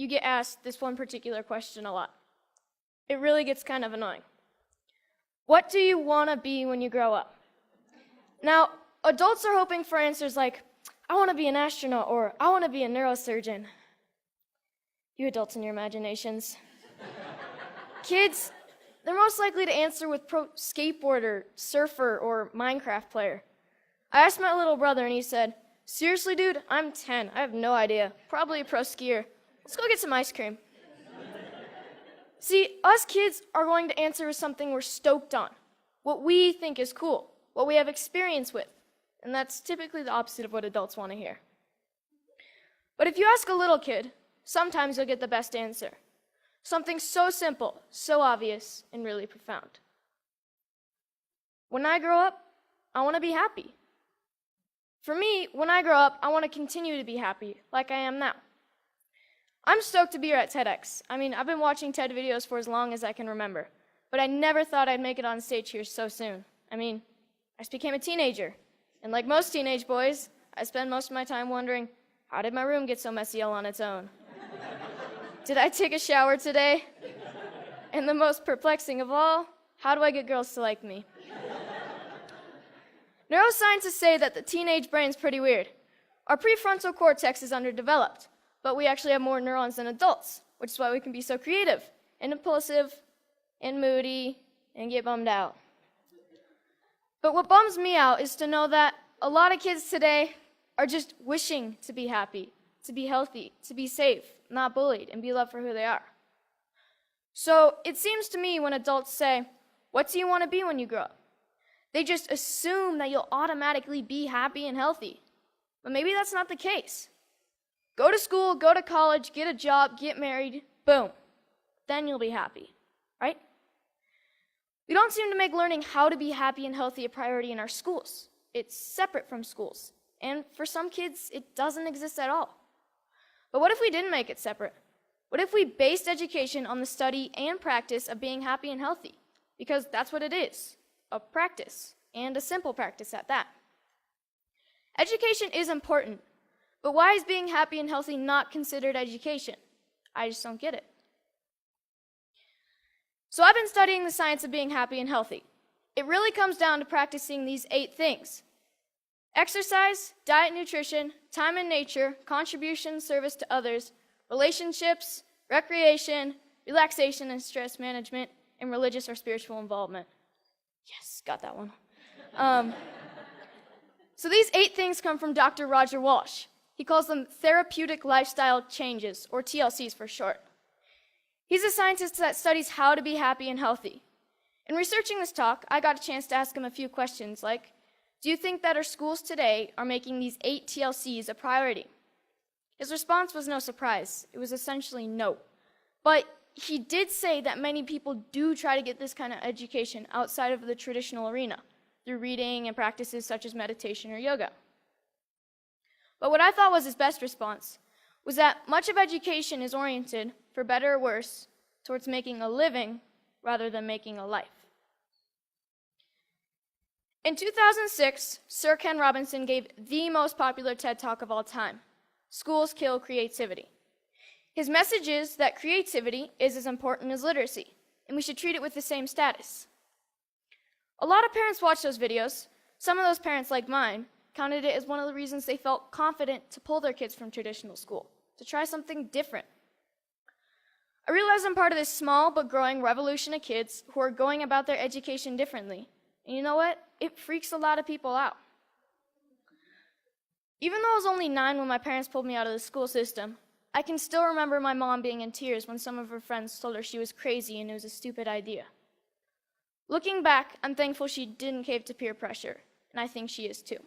you get asked this one particular question a lot. It really gets kind of annoying. What do you want to be when you grow up? Now, adults are hoping for answers like, I want to be an astronaut, or I want to be a neurosurgeon. You adults and your imaginations. Kids, they're most likely to answer with pro skateboarder, surfer, or Minecraft player. I asked my little brother and he said, seriously, dude, I'm 10. I have no idea. Probably a pro skier. Let's go get some ice cream. See, us kids are going to answer with something we're stoked on, what we think is cool, what we have experience with. And that's typically the opposite of what adults want to hear. But if you ask a little kid, sometimes you'll get the best answer. Something so simple, so obvious, and really profound. When I grow up, I want to be happy. For me, when I grow up, I want to continue to be happy, like I am now. I'm stoked to be here at TEDx. I mean, I've been watching TED videos for as long as I can remember, but I never thought I'd make it on stage here so soon. I mean, I just became a teenager, and like most teenage boys, I spend most of my time wondering, how did my room get so messy all on its own? Did I take a shower today? And the most perplexing of all, how do I get girls to like me? Neuroscientists say that the teenage brain's pretty weird. Our prefrontal cortex is underdeveloped, but we actually have more neurons than adults, which is why we can be so creative and impulsive and moody and get bummed out. But what bums me out is to know that a lot of kids today are just wishing to be happy, to be healthy, to be safe, not bullied, and be loved for who they are. So it seems to me when adults say, what do you want to be when you grow up? They just assume that you'll automatically be happy and healthy. But maybe that's not the case. Go to school, go to college, get a job, get married, boom. Then you'll be happy, right? We don't seem to make learning how to be happy and healthy a priority in our schools. It's separate from schools. And for some kids, it doesn't exist at all. But what if we didn't make it separate? What if we based education on the study and practice of being happy and healthy? Because that's what it is, a practice, and a simple practice at that. Education is important, but why is being happy and healthy not considered education? I just don't get it. So I've been studying the science of being happy and healthy. It really comes down to practicing these 8 things: exercise, diet, nutrition, time in nature, contribution, service to others, relationships, recreation, relaxation and stress management, and religious or spiritual involvement. Yes, got that one. So these 8 things come from Dr. Roger Walsh. He calls them therapeutic lifestyle changes, or TLCs for short. He's a scientist that studies how to be happy and healthy. In researching this talk, I got a chance to ask him a few questions like, do you think that our schools today are making these 8 TLCs a priority? His response was no surprise. It was essentially no. But he did say that many people do try to get this kind of education outside of the traditional arena, through reading and practices such as meditation or yoga. But what I thought was his best response was that much of education is oriented, for better or worse, towards making a living rather than making a life. In 2006, Sir Ken Robinson gave the most popular TED Talk of all time, Schools Kill Creativity. His message is that creativity is as important as literacy, and we should treat it with the same status. A lot of parents watch those videos. Some of those parents, like mine, counted it as one of the reasons they felt confident to pull their kids from traditional school, to try something different. I realize I'm part of this small but growing revolution of kids who are going about their education differently. And you know what? It freaks a lot of people out. Even though I was only 9 when my parents pulled me out of the school system, I can still remember my mom being in tears when some of her friends told her she was crazy and it was a stupid idea. Looking back, I'm thankful she didn't cave to peer pressure, and I think she is too.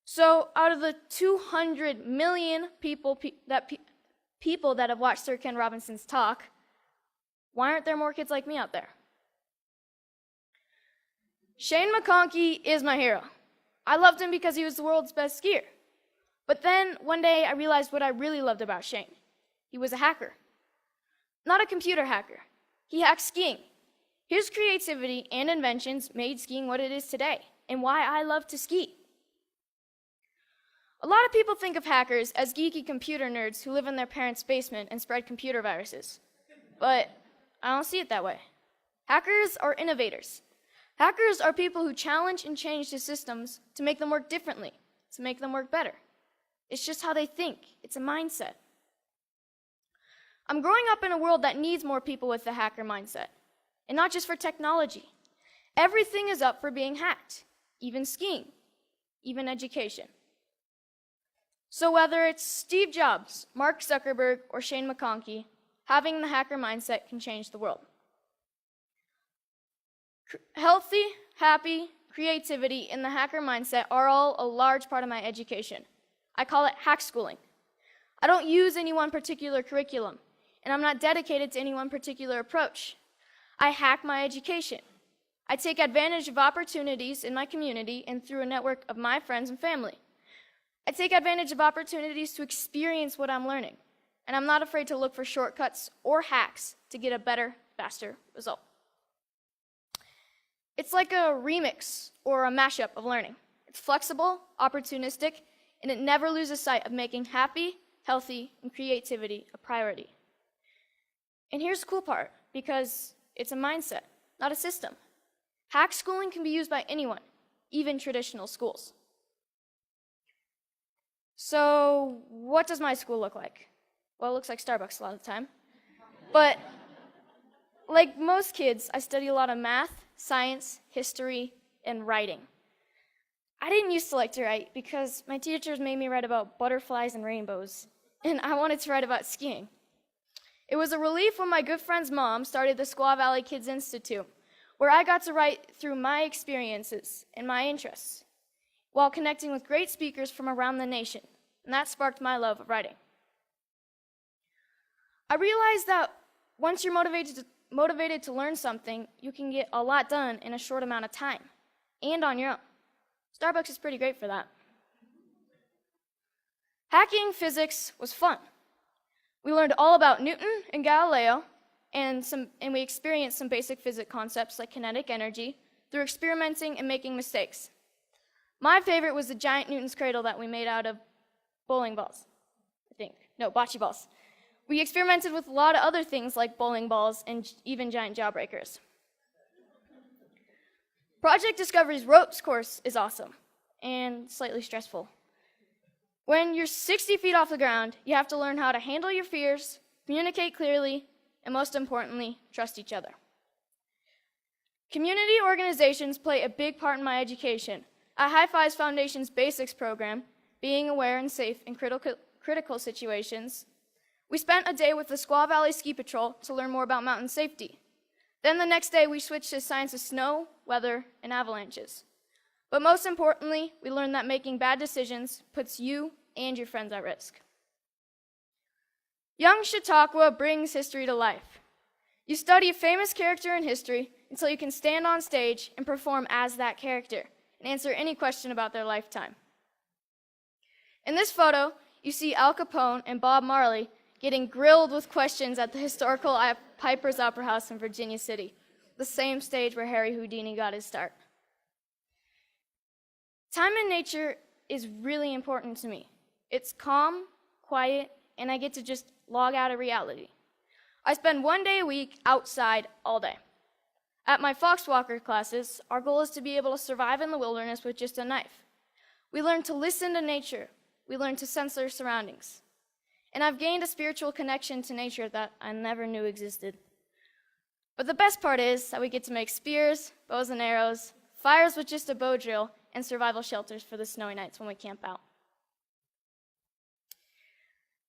So out of the 200 million people that have watched Sir Ken Robinson's talk, why aren't there more kids like me out there? Shane McConkey is my hero. I loved him because he was the world's best skier. But then one day I realized what I really loved about Shane. He was a hacker. Not a computer hacker. He hacked skiing. His creativity and inventions made skiing what it is today, and why I love to ski. A lot of people think of hackers as geeky computer nerds who live in their parents' basement and spread computer viruses. But I don't see it that way. Hackers are innovators. Hackers are people who challenge and change the systems to make them work differently, to make them work better. It's just how they think. It's a mindset. I'm growing up in a world that needs more people with the hacker mindset. And not just for technology. Everything is up for being hacked, even skiing, even education. So whether it's Steve Jobs, Mark Zuckerberg, or Shane McConkey, having the hacker mindset can change the world. Healthy, happy, creativity, and the hacker mindset are all a large part of my education. I call it Hackschooling. I don't use any one particular curriculum, and I'm not dedicated to any one particular approach. I hack my education. I take advantage of opportunities in my community and through a network of my friends and family. I take advantage of opportunities to experience what I'm learning, and I'm not afraid to look for shortcuts or hacks to get a better, faster result. It's like a remix or a mashup of learning. It's flexible, opportunistic, and it never loses sight of making happy, healthy, and creativity a priority. And here's the cool part, because it's a mindset, not a system. Hackschooling can be used by anyone, even traditional schools. So what does my school look like? Well, it looks like Starbucks a lot of the time. But like most kids, I study a lot of math, science, history, and writing. I didn't used to like to write because my teachers made me write about butterflies and rainbows, and I wanted to write about skiing. It was a relief when my good friend's mom started the Squaw Valley Kids Institute, where I got to write through my experiences and my interests, while connecting with great speakers from around the nation, and that sparked my love of writing. I realized that once you're motivated to learn something, you can get a lot done in a short amount of time, and on your own. Starbucks is pretty great for that. Hacking physics was fun. We learned all about Newton and Galileo, and we experienced some basic physics concepts like kinetic energy through experimenting and making mistakes. My favorite was the giant Newton's cradle that we made out of bowling balls, I think. No, bocce balls. We experimented with a lot of other things like bowling balls and even giant jawbreakers. Project Discovery's ropes course is awesome and slightly stressful. When you're 60 feet off the ground, you have to learn how to handle your fears, communicate clearly, and most importantly, trust each other. Community organizations play a big part in my education. At High Fives Foundation's Basics program, being aware and safe in critical situations, we spent a day with the Squaw Valley Ski Patrol to learn more about mountain safety. Then the next day, we switched to science of snow, weather, and avalanches. But most importantly, we learned that making bad decisions puts you and your friends at risk. Young Chautauqua brings history to life. You study a famous character in history until you can stand on stage and perform as that character and answer any question about their lifetime. In this photo, you see Al Capone and Bob Marley getting grilled with questions at the historical Piper's Opera House in Virginia City, the same stage where Harry Houdini got his start. Time in nature is really important to me. It's calm, quiet, and I get to just log out of reality. I spend 1 day a week outside all day. At my Foxwalker classes, our goal is to be able to survive in the wilderness with just a knife. We learn to listen to nature. We learn to sense our surroundings. And I've gained a spiritual connection to nature that I never knew existed. But the best part is that we get to make spears, bows and arrows, fires with just a bow drill, and survival shelters for the snowy nights when we camp out.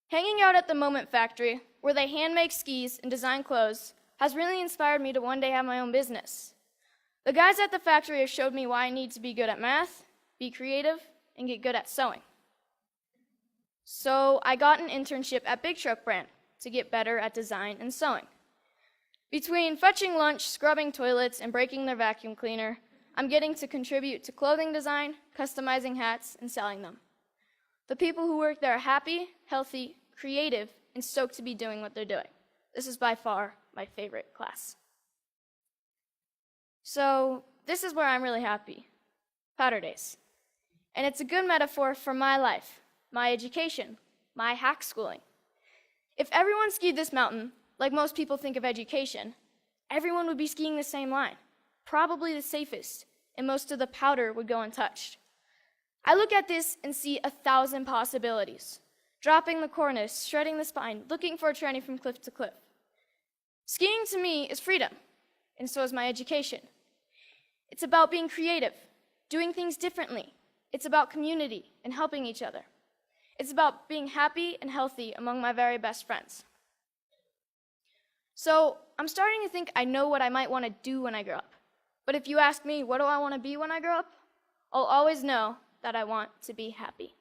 Hanging out at the Moment Factory, where they hand make skis and design clothes, has really inspired me to one day have my own business. The guys at the factory have showed me why I need to be good at math, be creative, and get good at sewing. So I got an internship at Big Truck Brand to get better at design and sewing. Between fetching lunch, scrubbing toilets, and breaking their vacuum cleaner, I'm getting to contribute to clothing design, customizing hats, and selling them. The people who work there are happy, healthy, creative, and stoked to be doing what they're doing. This is by far my favorite class. So this is where I'm really happy, powder days. And it's a good metaphor for my life. my education, my Hackschooling. If everyone skied this mountain, like most people think of education, everyone would be skiing the same line, probably the safest, and most of the powder would go untouched. I look at this and see 1,000 possibilities. Dropping the cornice, shredding the spine, looking for a tranny from cliff to cliff. Skiing to me is freedom, and so is my education. It's about being creative, doing things differently. It's about community and helping each other. It's about being happy and healthy among my very best friends. So I'm starting to think I know what I might want to do when I grow up. But if you ask me, what do I want to be when I grow up? I'll always know that I want to be happy.